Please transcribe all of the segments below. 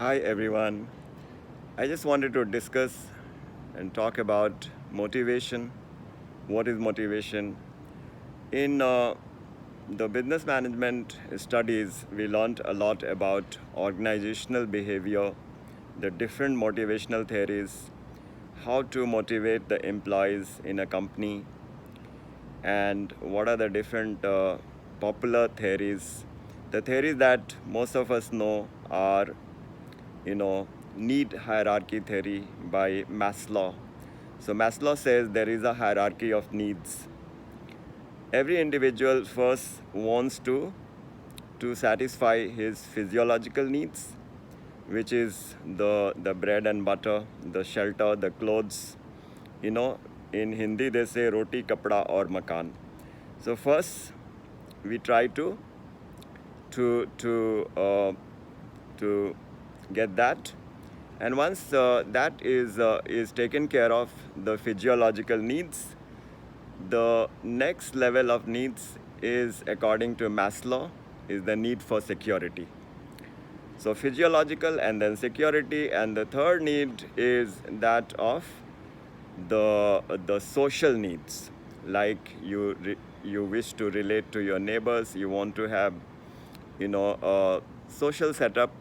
Hi everyone. I just wanted to discuss and talk about motivation. What is motivation? In the business management studies, we learned a lot about organizational behavior, the different motivational theories, how to motivate the employees in a company, and what are the different popular theories. The theories that most of us know are need hierarchy theory by Maslow. So Maslow says there is a hierarchy of needs. Every individual first wants to satisfy his physiological needs, which is the bread and butter, the shelter, the clothes. You know, in Hindi they say roti, kapda or makan. So first we try to to uh, to get that, and once that is taken care of, the physiological needs, the next level of needs is, according to Maslow, is the need for security. So physiological and then security, and the third need is that of the social needs, like you wish to relate to your neighbors, you want to have a social setup.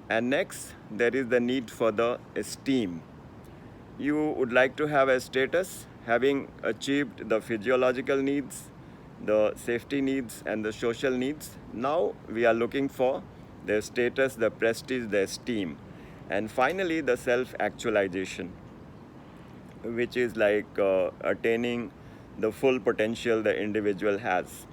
And next, there is the need for the esteem. You would like to have a status, having achieved the physiological needs, the safety needs, and the social needs. Now we are looking for the status, the prestige, the esteem, and finally the self-actualization, which is like attaining the full potential the individual has.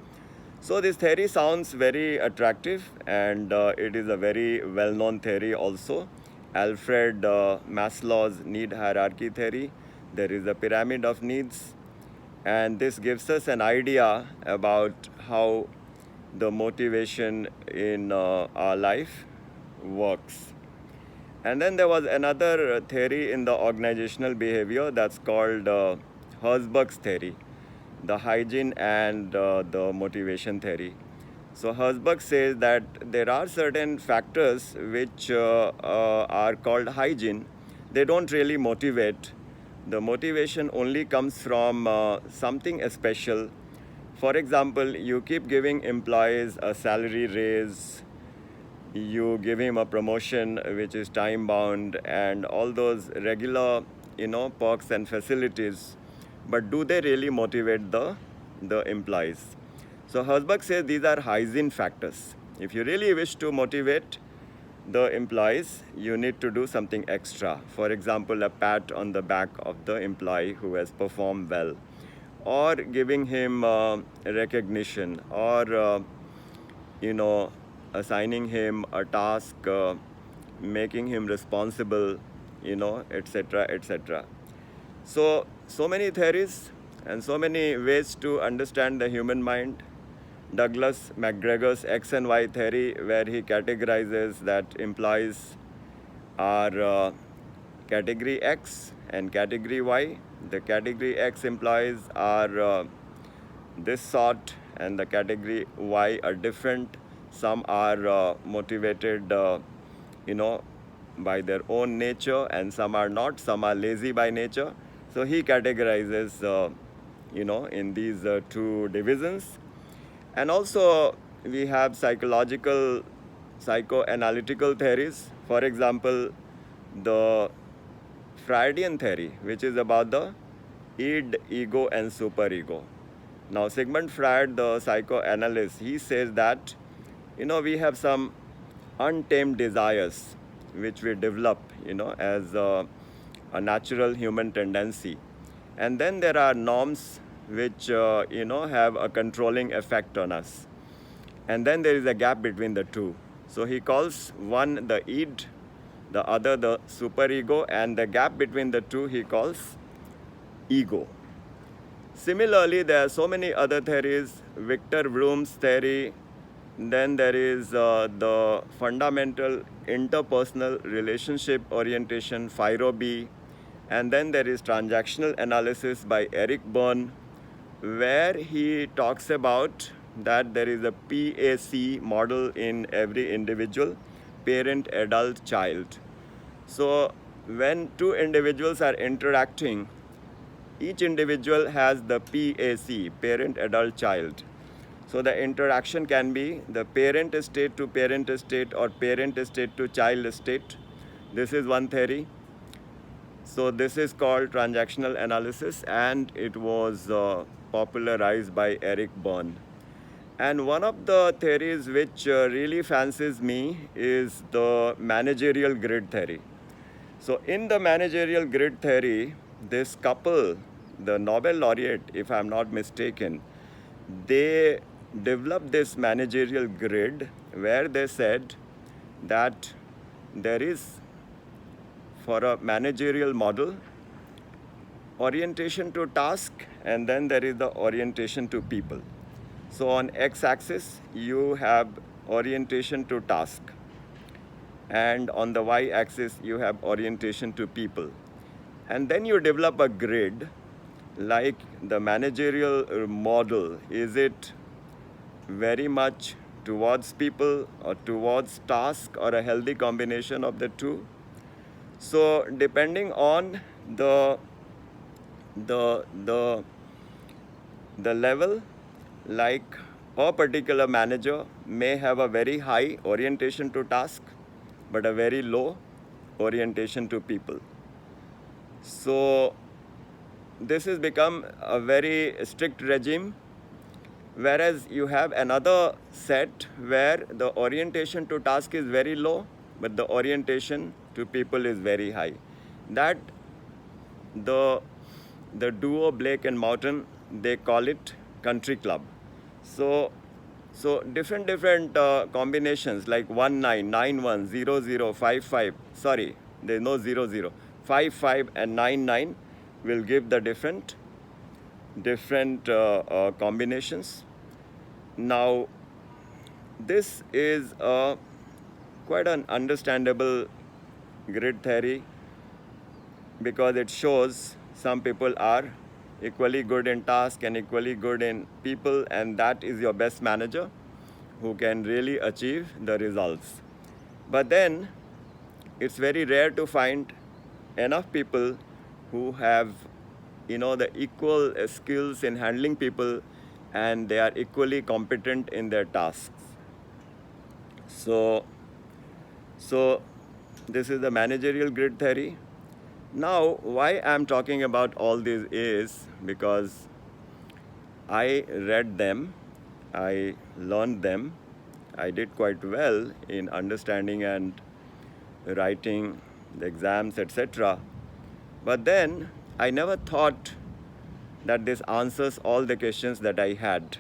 So this theory sounds very attractive, and it is a very well-known theory also. Alfred Maslow's need hierarchy theory. There is a pyramid of needs, and this gives us an idea about how the motivation in our life works. And then there was another theory in the organizational behavior that's called Herzberg's theory, the hygiene and the motivation theory. So Herzberg says that there are certain factors which are called hygiene. They don't really motivate. The motivation only comes from something special. For example, you keep giving employees a salary raise, you give him a promotion which is time bound, and all those regular perks and facilities, but do they really motivate the employees? So Herzberg says these are hygiene factors. If you really wish to motivate the employees, you need to do something extra. For example, a pat on the back of the employee who has performed well, or giving him recognition, or assigning him a task, making him responsible, etc., etc. So many theories and so many ways to understand the human mind. Douglas McGregor's X and Y theory, where he categorizes that employees are category X and category Y. The category X employees are this sort, and the category Y are different. Some are motivated, by their own nature, and some are not. Some are lazy by nature. So he categorizes, in these two divisions. And also we have psychoanalytical theories. For example, the Freudian theory, which is about the id, ego, and superego. Now, Sigmund Freud, the psychoanalyst, he says that, we have some untamed desires which we develop, as a natural human tendency. And then there are norms which, have a controlling effect on us. And then there is a gap between the two. So he calls one the id, the other the superego, and the gap between the two he calls ego. Similarly, there are so many other theories. Victor Vroom's theory. Then there is the fundamental interpersonal relationship orientation, FIRO B. And then there is transactional analysis by Eric Berne, where he talks about that there is a PAC model in every individual. parent, adult, child. So when two individuals are interacting, each individual has the PAC, parent, adult, child. So the interaction can be the parent state to parent state or parent state to child state. This is one theory. So this is called transactional analysis, and it was popularized by Eric Berne. And one of the theories which really fancies me is the managerial grid theory. So in the managerial grid theory, this couple, the Nobel laureate, if I'm not mistaken, they developed this managerial grid where they said that there is, for a managerial model, orientation to task, and then there is the orientation to people. So on x-axis, you have orientation to task, and on the y-axis, you have orientation to people. And then you develop a grid like the managerial model. Is it very much towards people or towards task, or a healthy combination of the two? So depending on the level, like a particular manager may have a very high orientation to task, but a very low orientation to people. So this has become a very strict regime, whereas you have another set where the orientation to task is very low, but the orientation to people is very high. That the duo Blake and Mouton, they call it country club. So different combinations like 19, 91, 00, 55, sorry, there's no 00, 55 and 99 will give the different combinations. Now, this is quite an understandable grid theory, because it shows some people are equally good in task and equally good in people, and that is your best manager who can really achieve the results. But then it's very rare to find enough people who have, the equal skills in handling people, and they are equally competent in their tasks. So this is the managerial grid theory. Now, why I'm talking about all this is because I read them, I learned them, I did quite well in understanding and writing the exams, etc. But then I never thought that this answers all the questions that I had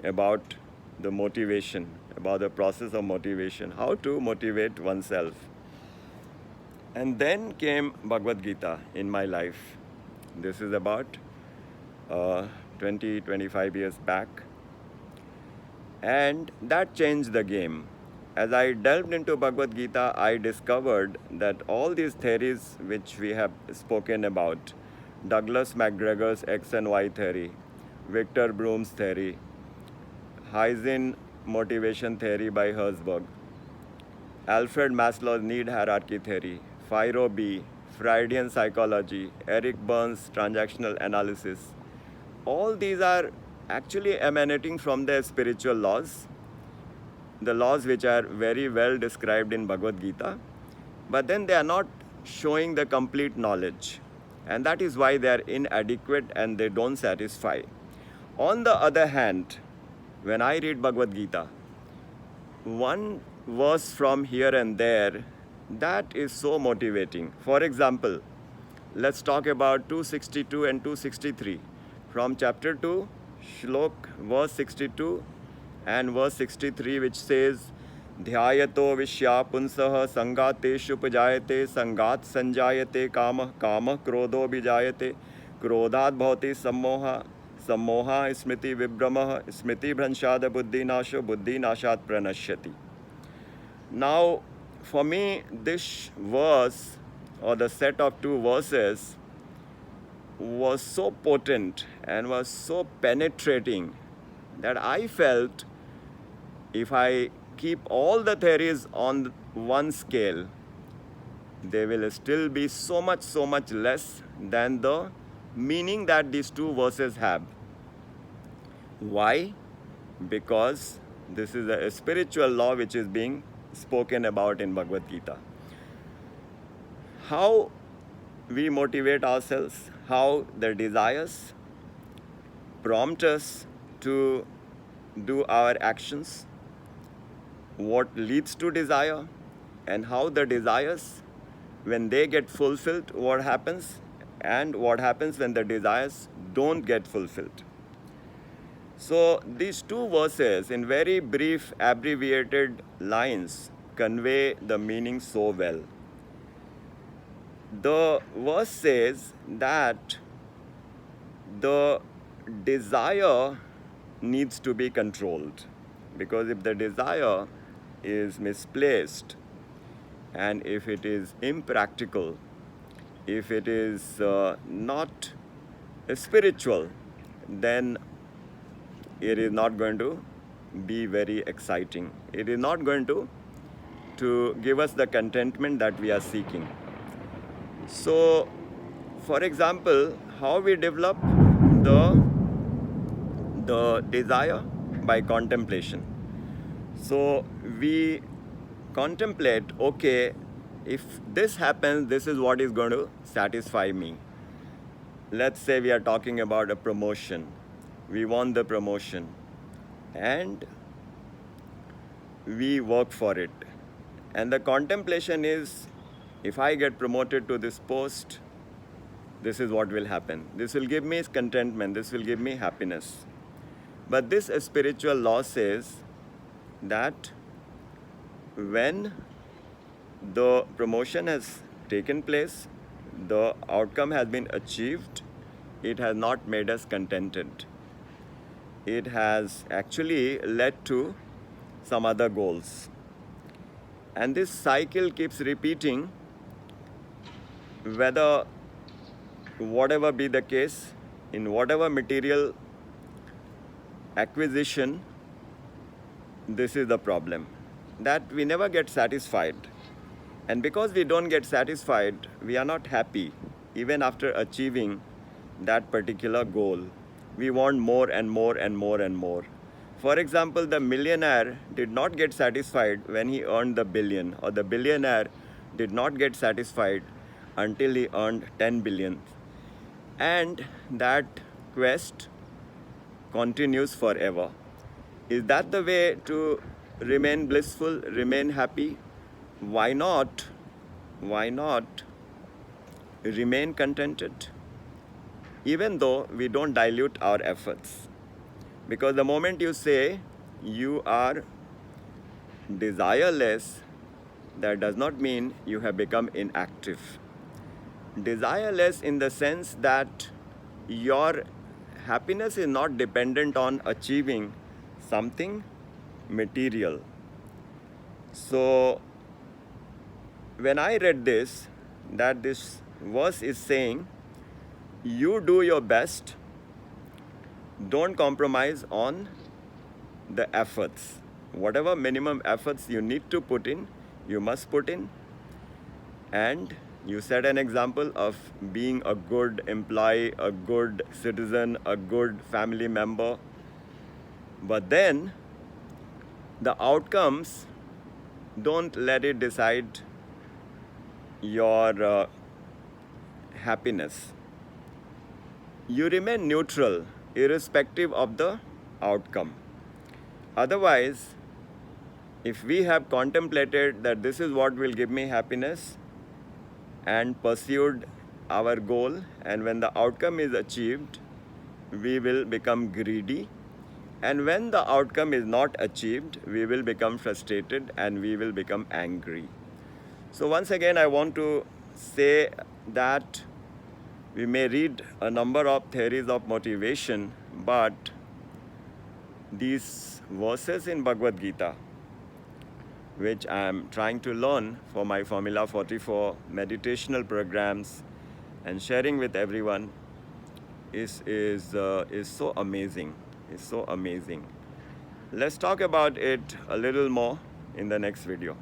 about the motivation, about the process of motivation, how to motivate oneself. And then came Bhagavad Gita in my life. This is about 20-25 years back. And that changed the game. As I delved into Bhagavad Gita, I discovered that all these theories which we have spoken about, Douglas McGregor's X and Y theory, Victor Vroom's theory, Hygiene motivation theory by Herzberg, Alfred Maslow's need hierarchy theory, FIRO B, Freudian psychology, Eric Berne's transactional analysis, all these are actually emanating from the spiritual laws, the laws which are very well described in Bhagavad Gita, but then they are not showing the complete knowledge, and that is why they are inadequate and they don't satisfy. On the other hand, when I read Bhagavad Gita, one verse from here and there, that is so motivating. For example, let's talk about 262 and 263. From chapter 2, Shlok, verse 62 and verse 63, which says, Dhyayato vishya punsah sangateshu pujayate sangat sanjayate kama kama krodho bijayate krodhat bhavati sammoha sammoha smriti vibramah smriti bhranshad buddhi nasho buddhi nashat pranashyati. Now, for me, this verse or the set of two verses was so potent and was so penetrating that I felt if I keep all the theories on one scale, they will still be so much less than the meaning that these two verses have. Why? Because this is a spiritual law which is being spoken about in Bhagavad Gita. How we motivate ourselves, how the desires prompt us to do our actions, what leads to desire, and how the desires, when they get fulfilled, what happens, and what happens when the desires don't get fulfilled. So these two verses, in very brief, abbreviated lines, convey the meaning so well. The verse says that the desire needs to be controlled, because if the desire is misplaced, and if it is impractical, if it is not spiritual, then it is not going to be very exciting. It is not going to give us the contentment that we are seeking. So, for example, how we develop the desire? By contemplation. So we contemplate, okay, if this happens, this is what is going to satisfy me. Let's say we are talking about a promotion. We want the promotion and we work for it. And the contemplation is, if I get promoted to this post, this is what will happen. This will give me contentment. This will give me happiness. But this spiritual law says that when the promotion has taken place, the outcome has been achieved, it has not made us contented. It has actually led to some other goals. And this cycle keeps repeating, whether whatever be the case, in whatever material acquisition, this is the problem, that we never get satisfied. And because we don't get satisfied, we are not happy even after achieving that particular goal. We want more and more and more and more. For example, the millionaire did not get satisfied when he earned the billion, or the billionaire did not get satisfied until he earned 10 billion. And that quest continues forever. Is that the way to remain blissful, remain happy? Why not? Why not remain contented? Even though we don't dilute our efforts. Because the moment you say you are desireless, that does not mean you have become inactive. Desireless in the sense that your happiness is not dependent on achieving something material. So when I read this, that this verse is saying, you do your best, don't compromise on the efforts. Whatever minimum efforts you need to put in, you must put in. And you set an example of being a good employee, a good citizen, a good family member. But then the outcomes, don't let it decide your happiness. You remain neutral irrespective of the outcome. Otherwise, if we have contemplated that this is what will give me happiness and pursued our goal, and when the outcome is achieved, we will become greedy. And when the outcome is not achieved, we will become frustrated and we will become angry. So once again, I want to say that we may read a number of theories of motivation, but these verses in Bhagavad Gita, which I am trying to learn for my Formula 44 meditational programs and sharing with everyone, is so amazing. It's so amazing. Let's talk about it a little more in the next video.